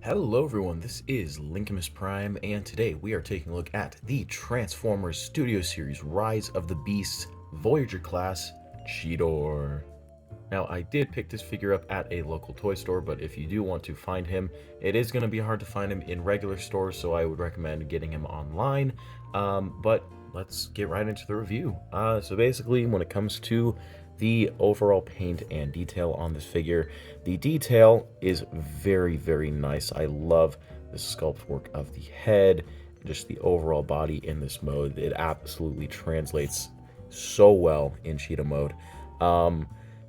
Hello everyone, this is Linkimus Prime, and today we are taking a look at the Transformers Studio Series Rise of the Beasts Voyager class Cheetor. Now, I did pick this figure up at a local toy store, but if you do want to find him, it is going to be hard to find him in regular stores, so I would recommend getting him online. But let's get right into the review. So basically, when it comes to the overall paint and detail on this figure, the detail is very, very nice. I love the sculpt work of the head, just the overall body in this mode. It absolutely translates so well in Cheetah mode.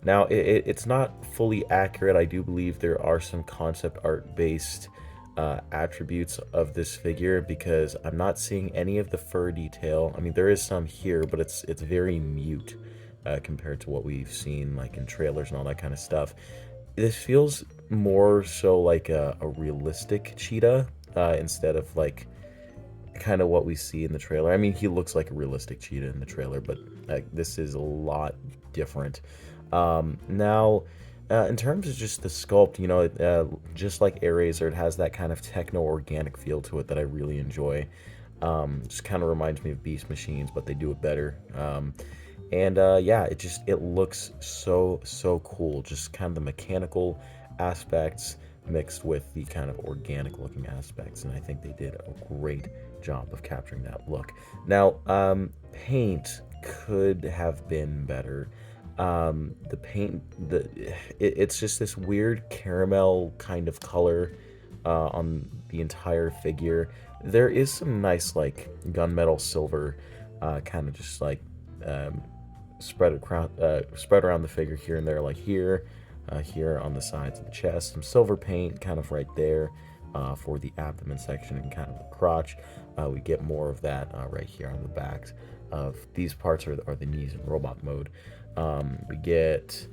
Now, it's not fully accurate. I do believe there are some concept art based attributes of this figure because I'm not seeing any of the fur detail. I mean, there is some here, but it's very mute compared to what we've seen like in trailers and all that kind of stuff. This feels more so like a realistic cheetah instead of like kind of what we see in the trailer. I mean, he looks like a realistic cheetah in the trailer, but this is a lot different. Now, in terms of just the sculpt, just like Airazor, it has that kind of techno-organic feel to it that I really enjoy. Just kind of reminds me of Beast Machines, but they do it better. Yeah, it looks so cool. Just kind of the mechanical aspects mixed with the kind of organic looking aspects, and I think they did a great job of capturing that look. Now, paint could have been better. The paint, it's just this weird caramel kind of color on the entire figure. There is some nice like gunmetal silver, kind of just like spread around the figure here and there, like here, here on the sides of the chest. Some silver paint kind of right there for the abdomen section and kind of the crotch. We get more of that right here on the backs of these parts are the knees in robot mode. We get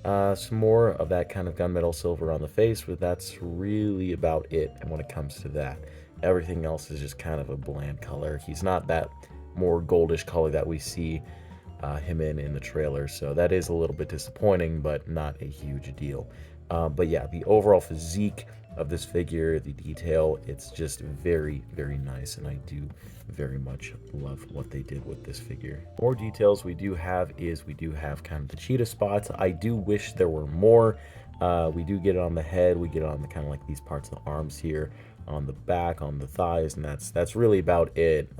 some more of that kind of gunmetal silver on the face, but that's really about it. And when it comes to that, everything else is just kind of a bland color. He's not that more goldish color that we see him in the trailer, so that is a little bit disappointing, but not a huge deal. But yeah, the overall physique of this figure, the detail, it's just very, very nice, and I do very much love what they did with this figure. More details we do have kind of the cheetah spots. I do wish there were more. We do get it on the head, we get it on the kind of like these parts of the arms here, on the back, on the thighs, and that's really about it.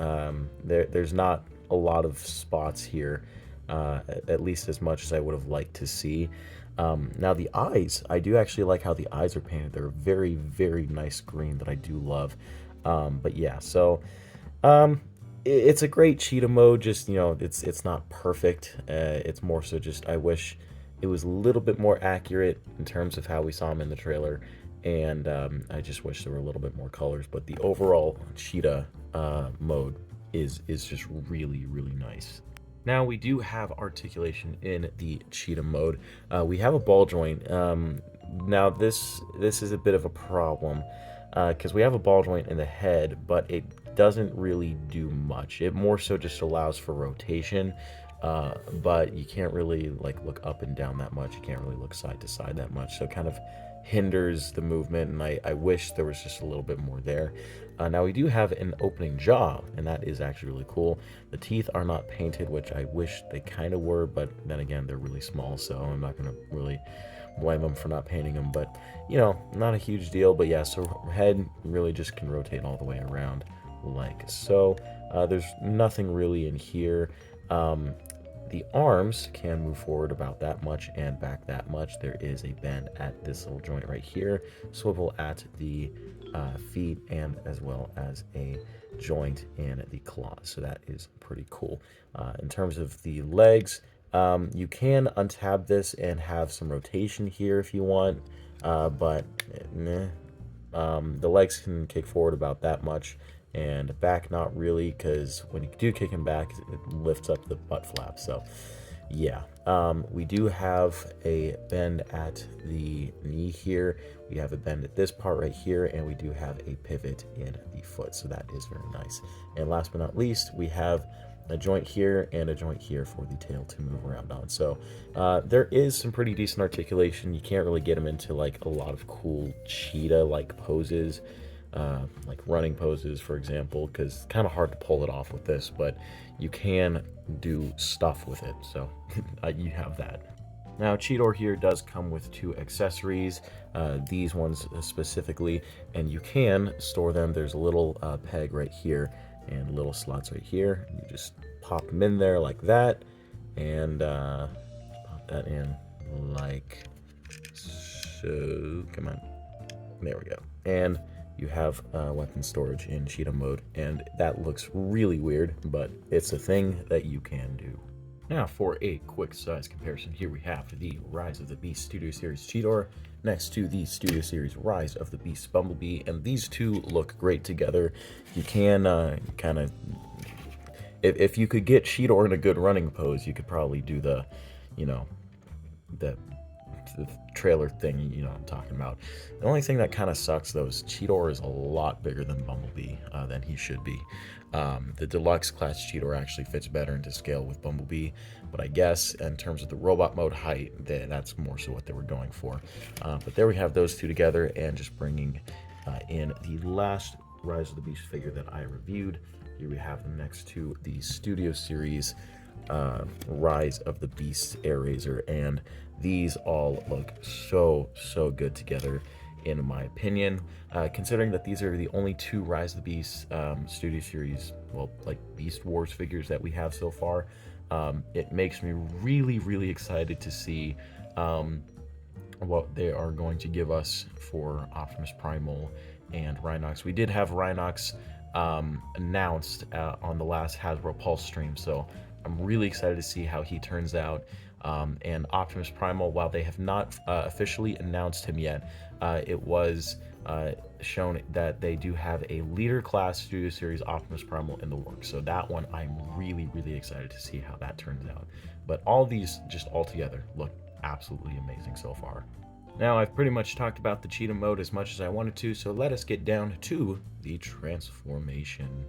There's not a lot of spots here, at least as much as I would have liked to see. Now the eyes, I do actually like how the eyes are painted. They're very, very nice green that I do love. But yeah, so it's a great cheetah mode. Just it's not perfect. It's more so just I wish it was a little bit more accurate in terms of how we saw him in the trailer, and I just wish there were a little bit more colors. But the overall cheetah mode is just really, really nice. Now we do have articulation in the cheetah mode. We have a ball joint. Now this is a bit of a problem because we have a ball joint in the head, but it doesn't really do much. It more so just allows for rotation, but you can't really like look up and down that much. You can't really look side to side that much. So it kind of hinders the movement, and I wish there was just a little bit more there. Now we do have an opening jaw, and that is actually really cool. The teeth are not painted, which I wish they kind of were, but then again, they're really small, so I'm not going to really blame them for not painting them. But, not a huge deal. But yeah, so head really just can rotate all the way around like so. There's nothing really in here. The arms can move forward about that much and back that much. There is a bend at this little joint right here, swivel at the feet, and as well as a joint in the claws. So that is pretty cool. In terms of the legs, you can untab this and have some rotation here if you want, but the legs can kick forward about that much, and back not really, because when you do kick him back, it lifts up the butt flap. So yeah, we do have a bend at the knee here, we have a bend at this part right here, and we do have a pivot in the foot, so that is very nice. And last but not least, we have a joint here and a joint here for the tail to move around on. So there is some pretty decent articulation. You can't really get him into like a lot of cool cheetah-like poses, like running poses, for example, because it's kind of hard to pull it off with this, but you can do stuff with it. So you have that. Now, Cheetor here does come with 2 accessories, these ones specifically, and you can store them. There's a little peg right here and little slots right here. You just pop them in there like that, and pop that in like so. Come on. There we go. And you have weapon storage in Cheetah mode, and that looks really weird, but it's a thing that you can do. Now for a quick size comparison, here we have the Rise of the Beast Studio Series Cheetor next to the Studio Series Rise of the Beast Bumblebee, and these two look great together. You can kind of, if you could get Cheetor in a good running pose, you could probably do the, you know, the trailer thing, you know what I'm talking about. The only thing that kind of sucks though is Cheetor is a lot bigger than Bumblebee than he should be. The deluxe class Cheetor actually fits better into scale with Bumblebee, but I guess in terms of the robot mode height, that's more so what they were going for. But there we have those two together, and just bringing in the last Rise of the Beast figure that I reviewed. Here we have them next to the Studio Series Rise of the Beast Air Razor, and these all look so good together in my opinion, considering that these are the only 2 Rise of the Beast Studio Series, well, like Beast Wars figures that we have so far. It makes me really excited to see what they are going to give us for Optimus Primal and Rhinox. We did have Rhinox announced on the last Hasbro Pulse stream, so I'm really excited to see how he turns out. And Optimus Primal, while they have not officially announced him yet, it was shown that they do have a leader class Studio Series Optimus Primal in the works. So that one, I'm really excited to see how that turns out. But all these just all together look absolutely amazing so far. Now, I've pretty much talked about the Cheetah mode as much as I wanted to, so let us get down to the transformation.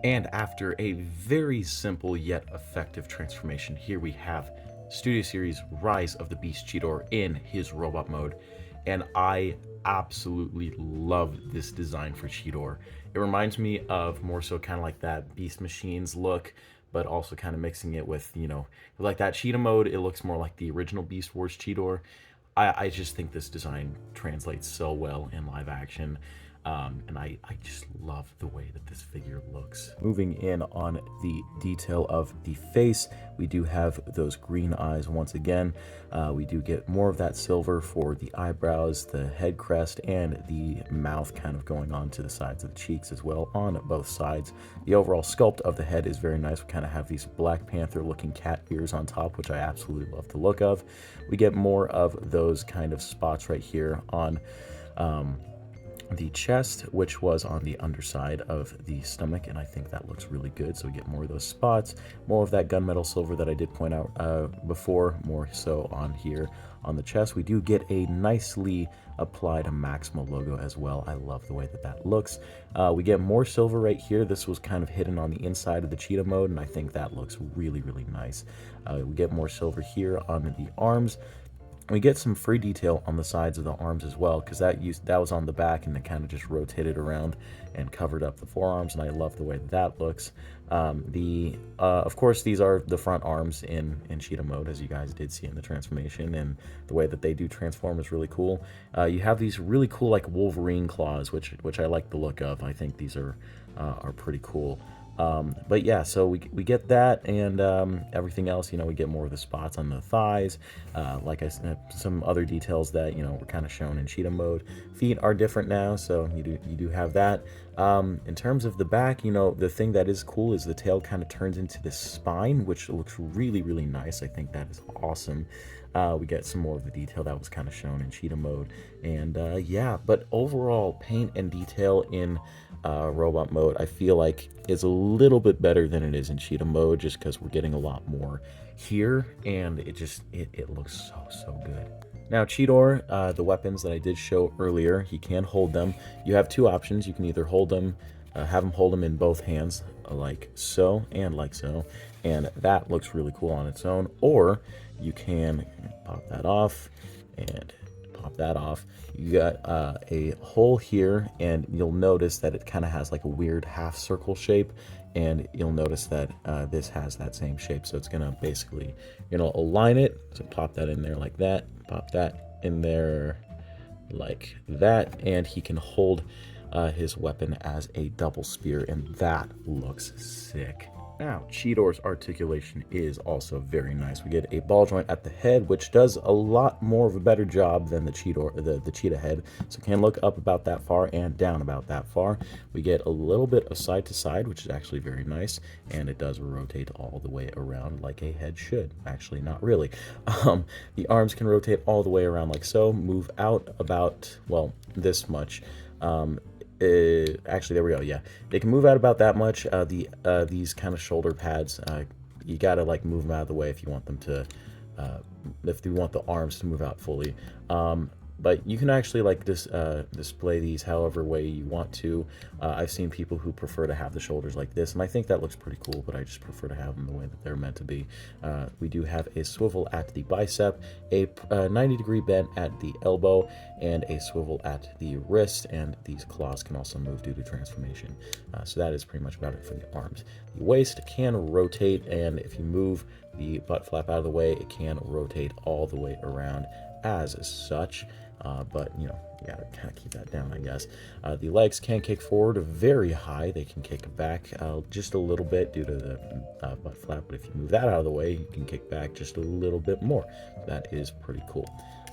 And after a very simple yet effective transformation, here we have Studio Series Rise of the Beast Cheetor in his robot mode. And I absolutely love this design for Cheetor. It reminds me of more so kind of like that Beast Machines look, but also kind of mixing it with, you know, like that Cheetah mode, it looks more like the original Beast Wars Cheetor. I just think this design translates so well in live action. And I just love the way that this figure looks. Moving in on the detail of the face, we do have those green eyes once again. We do get more of that silver for the eyebrows, the head crest, and the mouth kind of going on to the sides of the cheeks as well on both sides. The overall sculpt of the head is very nice. We kind of have these Black Panther looking cat ears on top, which I absolutely love the look of. We get more of those kind of spots right here on the chest, which was on the underside of the stomach, and I think that looks really good. So we get more of those spots, more of that gunmetal silver that I did point out before, more so on here on the chest. We do get a nicely applied Maxima logo as well. I love the way that that looks. We get more silver right here. This was kind of hidden on the inside of the cheetah mode, and I think that looks really, really nice. We get more silver here on the arms. We get some free detail on the sides of the arms as well, because that was on the back and it kind of just rotated around and covered up the forearms, and I love the way that looks. Of course, these are the front arms in cheetah mode, as you guys did see in the transformation, and the way that they do transform is really cool. You have these really cool like Wolverine claws, which I like the look of. I think these are pretty cool. But yeah, so we get that, and everything else, we get more of the spots on the thighs, like I said, some other details that were kind of shown in cheetah mode. Feet are different now, so you do have that. In terms of the back, the thing that is cool is the tail kind of turns into the spine, which looks really, really nice. I think that is awesome. We get some more of the detail that was kind of shown in cheetah mode, and yeah, but overall paint and detail in robot mode I feel like is a little bit better than it is in cheetah mode, just because we're getting a lot more here, and it looks so good. Now Cheetor, the weapons that I did show earlier, he can hold them. You have two options. You can either hold them, have him hold them in both hands, like so and like so, and that looks really cool on its own, or you can pop that off and pop that off. You got a hole here, and you'll notice that it kind of has like a weird half circle shape, and you'll notice that this has that same shape, so it's gonna basically align it. So pop that in there like that, pop that in there like that, and he can hold his weapon as a double spear, and that looks sick. Now, Cheetor's articulation is also very nice. We get a ball joint at the head, which does a lot more of a better job than the cheetah head. So it can look up about that far and down about that far. We get a little bit of side to side, which is actually very nice, and it does rotate all the way around like a head should. Actually, not really. The arms can rotate all the way around like so, move out about, well, this much. Actually, there we go. Yeah, they can move out about that much. These kind of shoulder pads, you gotta like move them out of the way if you want them to, if you want the arms to move out fully. But you can actually like display these however way you want to. I've seen people who prefer to have the shoulders like this, and I think that looks pretty cool, but I just prefer to have them the way that they're meant to be. We do have a swivel at the bicep, a 90-degree bend at the elbow, and a swivel at the wrist, and these claws can also move due to transformation. So that is pretty much about it for the arms. The waist can rotate, and if you move the butt flap out of the way, it can rotate all the way around as such. But you gotta kind of keep that down, I guess. The legs can kick forward very high. They can kick back just a little bit due to the butt flap, but if you move that out of the way, you can kick back just a little bit more. That is pretty cool.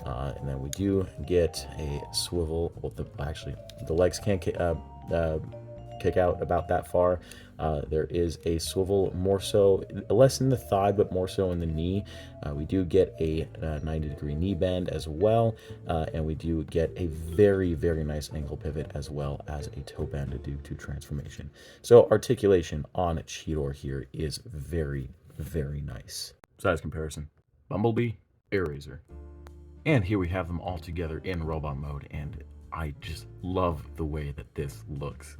And then we do get a swivel. Well, actually, the legs can kick out about that far. There is a swivel, more so, less in the thigh, but more so in the knee. We do get a 90-degree knee bend as well, and we do get a very, very nice ankle pivot as well as a toe bend due to transformation. So articulation on Cheetor here is very, very nice. Size comparison: Bumblebee, Airazor. And here we have them all together in robot mode, and I just love the way that this looks.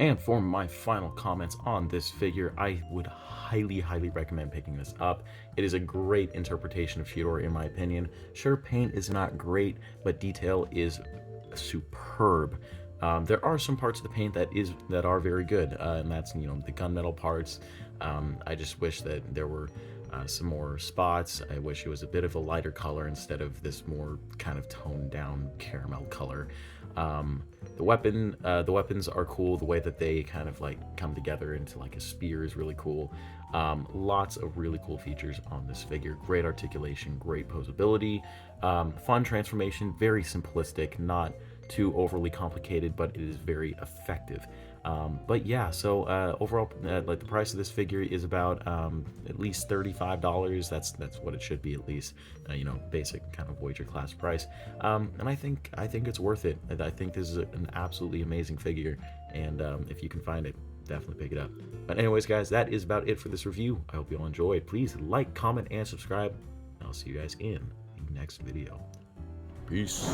And for my final comments on this figure, I would highly, highly recommend picking this up. It is a great interpretation of Cheetor, in my opinion. Sure, paint is not great, but detail is superb. There are some parts of the paint that are very good, and that's the gunmetal parts. I just wish that there were some more spots. I wish it was a bit of a lighter color instead of this more kind of toned down caramel color. The weapons are cool. The way that they kind of like come together into like a spear is really cool. Lots of really cool features on this figure. Great articulation, great posability, fun transformation, very simplistic, not too overly complicated, but it is very effective. But yeah, so overall, like the price of this figure is about at least $35. That's what it should be, at least. You know, basic kind of Voyager class price. And I think it's worth it. I think this is an absolutely amazing figure, and if you can find it, definitely pick it up. But anyways, guys, that is about it for this review. I hope you all enjoyed. Please like, comment, and subscribe. I'll see you guys in the next video. Peace.